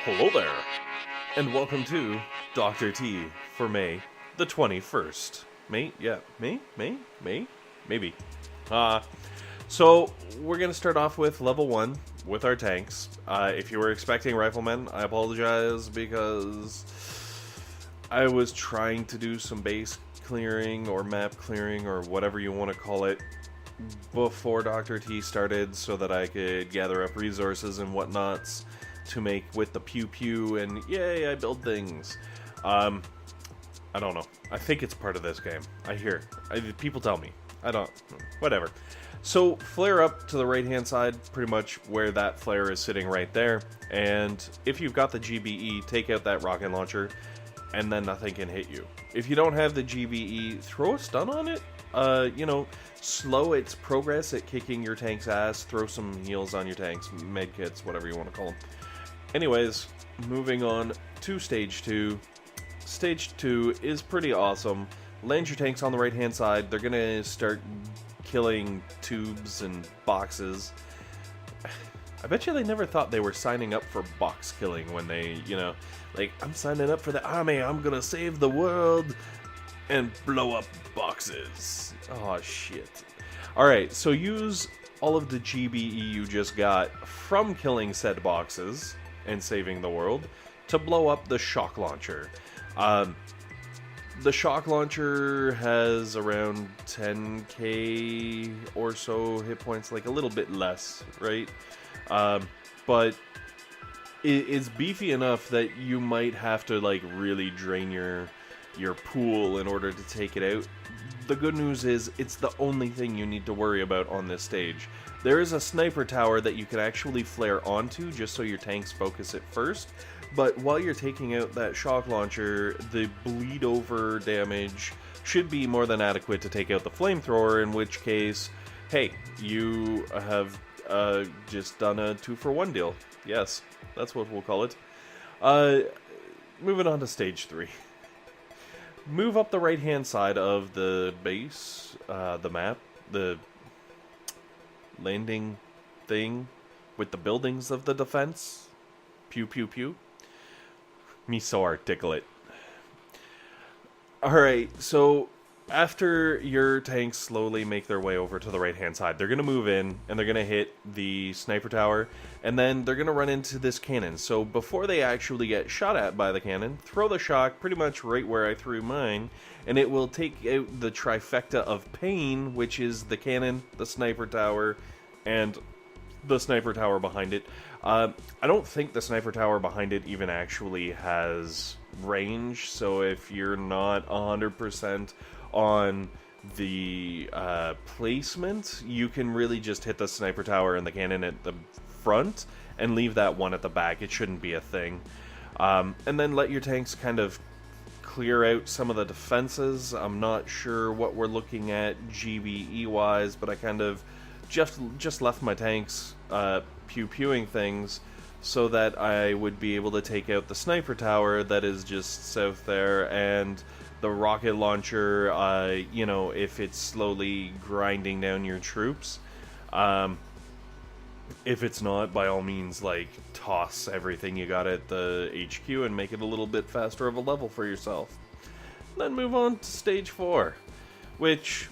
Hello there, and welcome to Dr. T for May the 21st. May? Yeah, May? Maybe. So we're going to start off with level 1 with our tanks. If you were expecting Riflemen, I apologize because I was trying to do some base clearing or map clearing or whatever you want to call it before Dr. T started so that I could gather up resources and whatnots to make with the pew pew, and yay, I build things. I don't know. I think it's part of this game. I hear. People tell me. I don't. Whatever. So, flare up to the right-hand side, pretty much where that flare is sitting right there, and if you've got the GBE, take out that rocket launcher, and then nothing can hit you. If you don't have the GBE, throw a stun on it. Slow its progress at kicking your tank's ass, throw some heals on your tanks, medkits, whatever you want to call them. Anyways, moving on to Stage 2. Stage 2 is pretty awesome. Land your tanks on the right-hand side. They're gonna start killing tubes and boxes. I bet you they never thought they were signing up for box killing when they, like, I'm signing up for the army, I'm gonna save the world and blow up boxes. Oh, shit. Alright, so use all of the GBE you just got from killing said boxes and saving the world to blow up the shock launcher. The shock launcher has around 10k or so hit points, like a little bit less, right? But it's beefy enough that you might have to like really drain your pool in order to take it out. The good news is it's the only thing you need to worry about on this stage. There is a sniper tower that you can actually flare onto just so your tanks focus it first, but while you're taking out that shock launcher, the bleed over damage should be more than adequate to take out the flamethrower, in which case, hey, you have just done a 2-for-1 deal. Yes, that's what we'll call it. Moving on to Stage 3. Move up the right-hand side of the base, the map, the landing thing with the buildings of the defense. Pew, pew, pew. Me so articulate. Alright, so after your tanks slowly make their way over to the right-hand side, they're going to move in, and they're going to hit the sniper tower, and then they're going to run into this cannon. So before they actually get shot at by the cannon, throw the shock pretty much right where I threw mine, and it will take out the trifecta of pain, which is the cannon, the sniper tower, and the sniper tower behind it. I don't think the sniper tower behind it even actually has range, so if you're not 100% on the placement, you can really just hit the sniper tower and the cannon at the front and leave that one at the back. It shouldn't be a thing. And then let your tanks kind of clear out some of the defenses. I'm not sure what we're looking at GBE wise, but I kind of just left my tanks pew-pewing things so that I would be able to take out the sniper tower that is just south there, and the rocket launcher, if it's slowly grinding down your troops. If it's not, by all means, like, toss everything you got at the HQ and make it a little bit faster of a level for yourself. Then move on to Stage 4, which,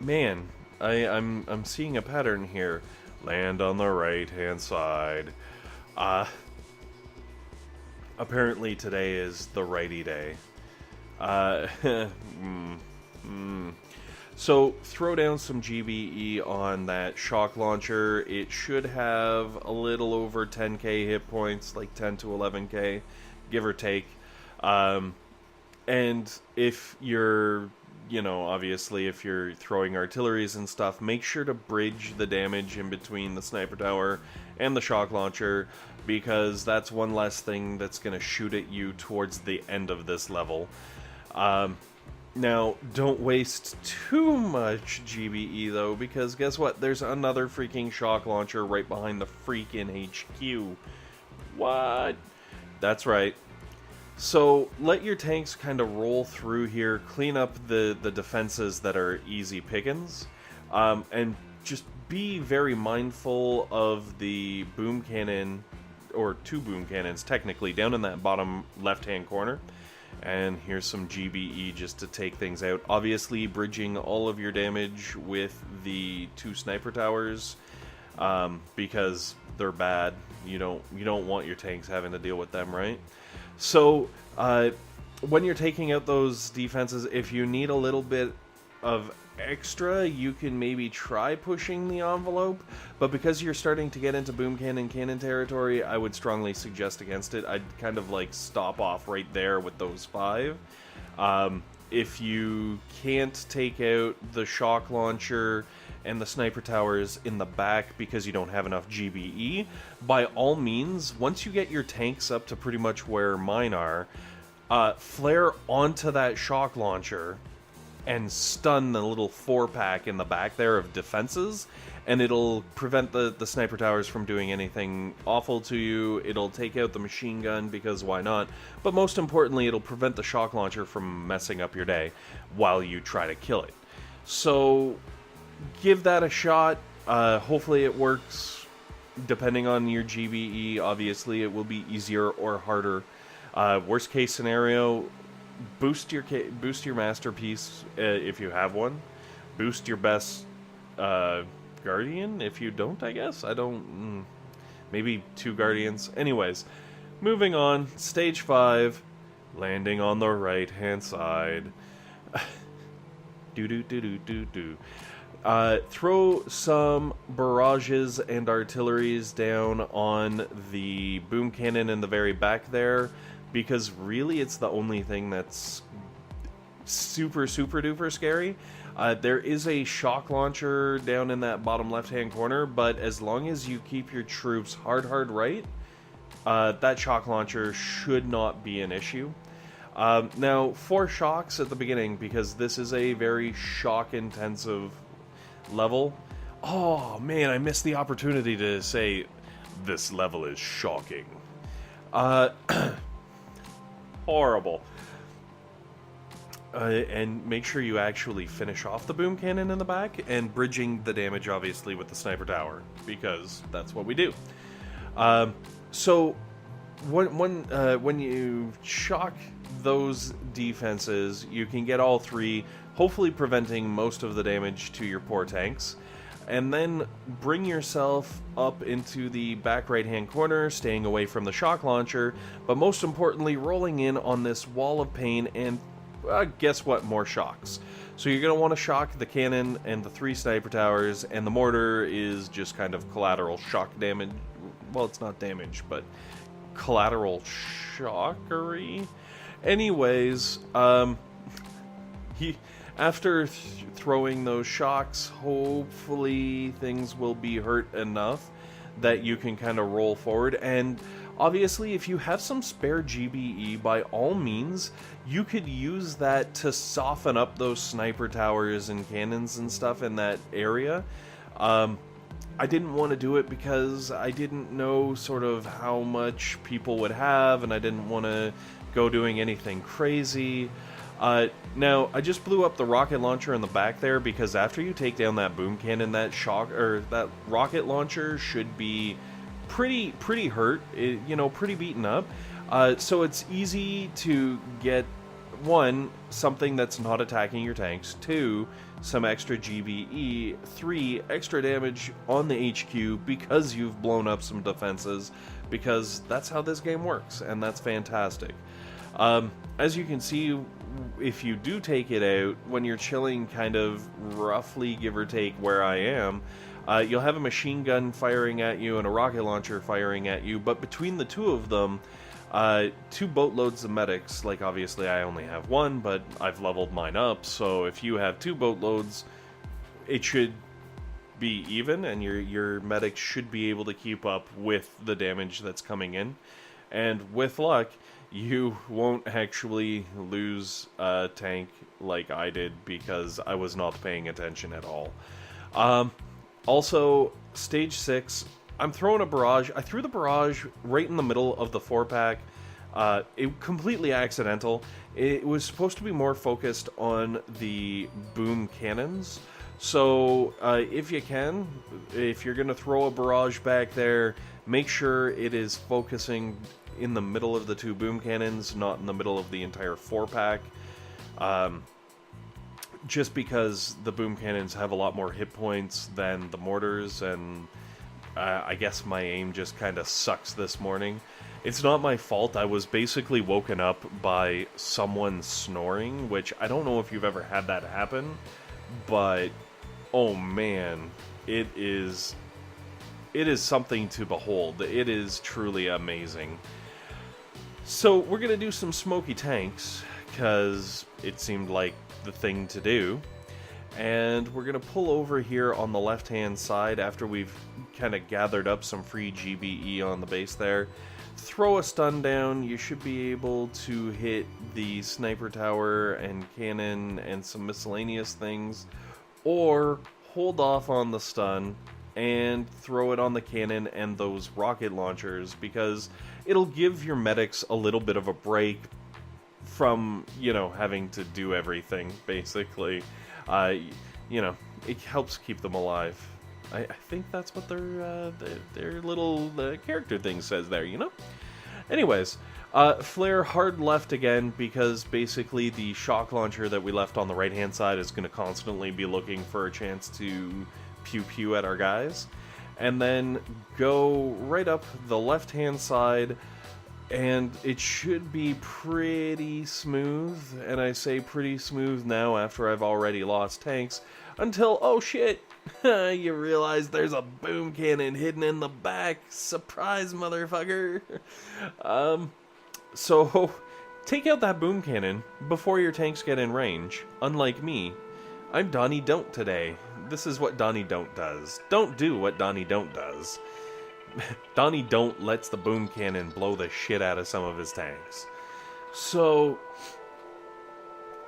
man, I'm seeing a pattern here. Land on the right-hand side. Apparently today is the righty day. So throw down some GBE on that shock launcher. It should have a little over 10k hit points, like 10 to 11k, give or take. And if you're, obviously if you're throwing artilleries and stuff, make sure to bridge the damage in between the sniper tower and the shock launcher, because that's one less thing that's going to shoot at you towards the end of this level. Now, don't waste too much GBE, though, because guess what? There's another freaking shock launcher right behind the freaking HQ. What? That's right. So, let your tanks kind of roll through here, clean up the defenses that are easy pickings, and just be very mindful of the boom cannon or 2 boom cannons technically down in that bottom left-hand corner. And here's some GBE just to take things out. Obviously, bridging all of your damage with the 2 sniper towers, because they're bad. You don't want your tanks having to deal with them, right? So when you're taking out those defenses, if you need a little bit of extra, you can maybe try pushing the envelope, but because you're starting to get into boom cannon territory, I would strongly suggest against it. I'd kind of like stop off right there with those 5. If you can't take out the shock launcher and the sniper towers in the back because you don't have enough GBE, by all means, once you get your tanks up to pretty much where mine are, flare onto that shock launcher and stun the little 4-pack in the back there of defenses, and it'll prevent the sniper towers from doing anything awful to you. It'll take out the machine gun, because why not? But most importantly, it'll prevent the shock launcher from messing up your day while you try to kill it. So give that a shot. Hopefully it works. Depending on your GBE, obviously it will be easier or harder. Worst case scenario, boost your masterpiece if you have one. Boost your best guardian if you don't, I guess. I don't... maybe 2 guardians. Anyways, moving on. Stage 5. Landing on the right-hand side. Do-do-do-do-do-do. Throw some barrages and artilleries down on the boom cannon in the very back there, because really it's the only thing that's super duper scary. There is a shock launcher down in that bottom left hand corner, but as long as you keep your troops hard right, that shock launcher should not be an issue. Now, 4 shocks at the beginning, because this is a very shock intensive level. Oh man, I missed the opportunity to say this level is shocking. Horrible. And make sure you actually finish off the boom cannon in the back, and bridging the damage obviously with the sniper tower, because that's what we do. So when you shock those defenses, you can get all 3, hopefully preventing most of the damage to your poor tanks. And then bring yourself up into the back right-hand corner, staying away from the shock launcher, but most importantly, rolling in on this wall of pain, and guess what? More shocks. So you're going to want to shock the cannon and the 3 sniper towers, and the mortar is just kind of collateral shock damage. Well, it's not damage, but collateral shockery. Anyways, after throwing those shocks, hopefully things will be hurt enough that you can kind of roll forward. And obviously, if you have some spare GBE, by all means, you could use that to soften up those sniper towers and cannons and stuff in that area. I didn't want to do it because I didn't know sort of how much people would have, and I didn't want to go doing anything crazy. Now, I just blew up the rocket launcher in the back there, because after you take down that boom cannon, that rocket launcher should be pretty hurt, pretty beaten up. So it's easy to get, 1, something that's not attacking your tanks, 2, some extra GBE, 3, extra damage on the HQ because you've blown up some defenses, because that's how this game works, and that's fantastic. As you can see, if you do take it out, when you're chilling kind of roughly, give or take, where I am, you'll have a machine gun firing at you and a rocket launcher firing at you, but between the 2 of them, 2 boatloads of medics. Like, obviously I only have 1, but I've leveled mine up, so if you have 2 boatloads, it should be even, and your medics should be able to keep up with the damage that's coming in. And with luck, you won't actually lose a tank like I did, because I was not paying attention at all. Also, stage 6, I'm throwing a barrage. I threw the barrage right in the middle of the 4-pack. It completely accidental. It was supposed to be more focused on the boom cannons. So if you can, if you're going to throw a barrage back there, make sure it is focusing in the middle of the two boom cannons, not in the middle of the entire 4-pack. Just because the boom cannons have a lot more hit points than the mortars, and I guess my aim just kind of sucks this morning. It's not my fault. I was basically woken up by someone snoring, which I don't know if you've ever had that happen, but oh man, it is something to behold. It is truly amazing. So we're going to do some smoky tanks, because it seemed like the thing to do. And we're going to pull over here on the left-hand side after we've kind of gathered up some free GBE on the base there. Throw a stun down. You should be able to hit the sniper tower and cannon and some miscellaneous things. Or hold off on the stun and throw it on the cannon and those rocket launchers, because it'll give your medics a little bit of a break from, you know, having to do everything, basically. You know, it helps keep them alive. I think that's what their little character thing says there, you know? Anyways, flare hard left again, because basically the shock launcher that we left on the right-hand side is going to constantly be looking for a chance to pew-pew at our guys. And then go right up the left-hand side, and it should be pretty smooth. And I say pretty smooth now after I've already lost tanks, until, oh shit, you realize there's a boom cannon hidden in the back. Surprise, motherfucker. So take out that boom cannon before your tanks get in range. Unlike me, I'm Donnie Don't today. This is what Donnie Don't does. Don't do what Donnie Don't does. Donnie Don't lets the boom cannon blow the shit out of some of his tanks. So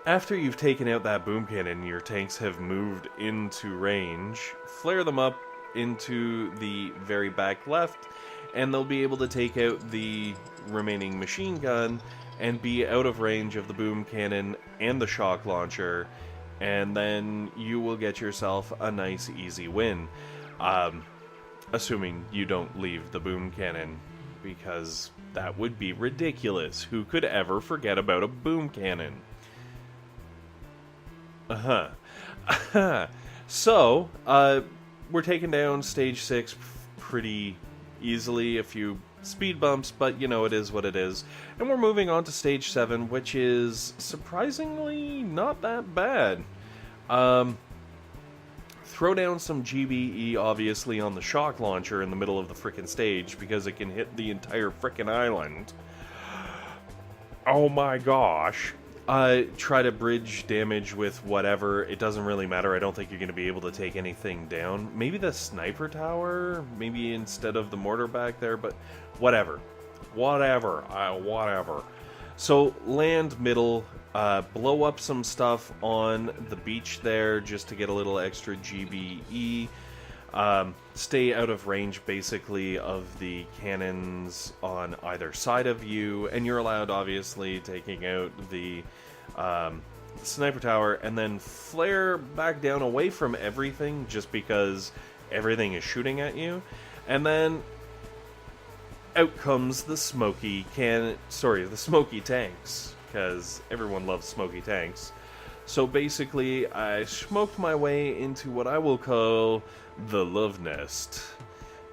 after you've taken out that boom cannon, your tanks have moved into range. Flare them up into the very back left, and they'll be able to take out the remaining machine gun and be out of range of the boom cannon and the shock launcher, and then you will get yourself a nice easy win. Assuming you don't leave the boom cannon, because that would be ridiculous. Who could ever forget about a boom cannon? So, we're taking down stage 6 pretty easily. A few speed bumps, but you know, it is what it is. And we're moving on to stage 7, which is surprisingly not that bad. Throw down some GBE, obviously, on the shock launcher in the middle of the frickin' stage, because it can hit the entire frickin' island. Oh my gosh. Try to bridge damage with whatever. It doesn't really matter. I don't think you're going to be able to take anything down. Maybe the sniper tower? Maybe instead of the mortar back there, but whatever. Whatever. So, land middle. Blow up some stuff on the beach there just to get a little extra GBE. Stay out of range, basically, of the cannons on either side of you, and you're allowed, obviously, taking out the sniper tower, and then flare back down away from everything, just because everything is shooting at you, and then out comes the smoky tanks, because everyone loves smoky tanks. So basically, I smoked my way into what I will call the love nest,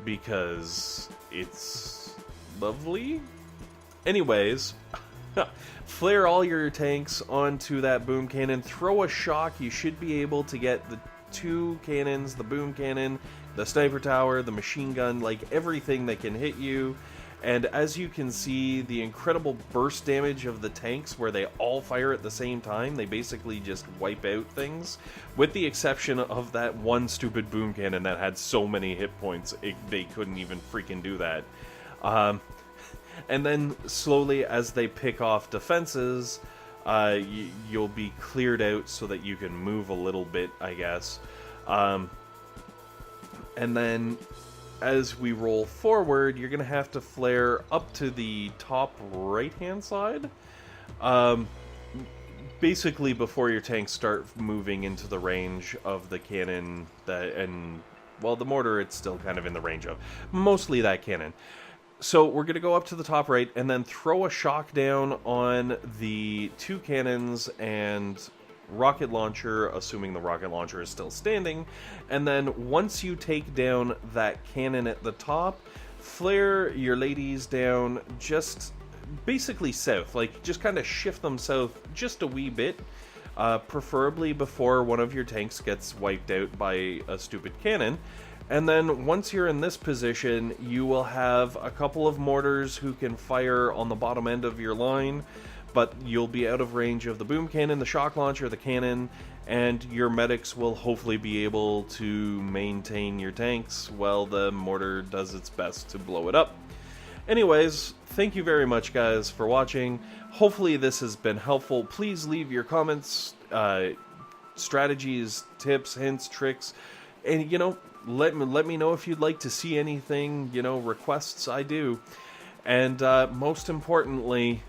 because it's lovely. Anyways, flare all your tanks onto that boom cannon, throw a shock. You should be able to get the two cannons, the boom cannon, the sniper tower, the machine gun, like everything that can hit you. And as you can see, the incredible burst damage of the tanks, where they all fire at the same time, they basically just wipe out things. With the exception of that one stupid boom cannon that had so many hit points, they couldn't even freaking do that. And then slowly, as they pick off defenses, you'll be cleared out so that you can move a little bit, I guess. And then as we roll forward, you're going to have to flare up to the top right-hand side. basically before your tanks start moving into the range of the cannon well, the mortar it's still kind of in the range of. Mostly that cannon. So we're going to go up to the top right and then throw a shock down on the 2 cannons and rocket launcher, assuming the rocket launcher is still standing. And then once you take down that cannon at the top, flare your ladies down just basically south. Like, just kind of shift them south just a wee bit. Preferably before one of your tanks gets wiped out by a stupid cannon. And then once you're in this position, you will have a couple of mortars who can fire on the bottom end of your line, but you'll be out of range of the boom cannon, the shock launcher, the cannon, and your medics will hopefully be able to maintain your tanks while the mortar does its best to blow it up. Anyways, thank you very much, guys, for watching. Hopefully this has been helpful. Please leave your comments, strategies, tips, hints, tricks, and, you know, let me know if you'd like to see anything, you know, requests. I do. And most importantly,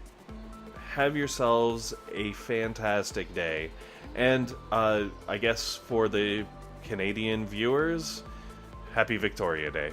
have yourselves a fantastic day. And I guess for the Canadian viewers, happy Victoria Day.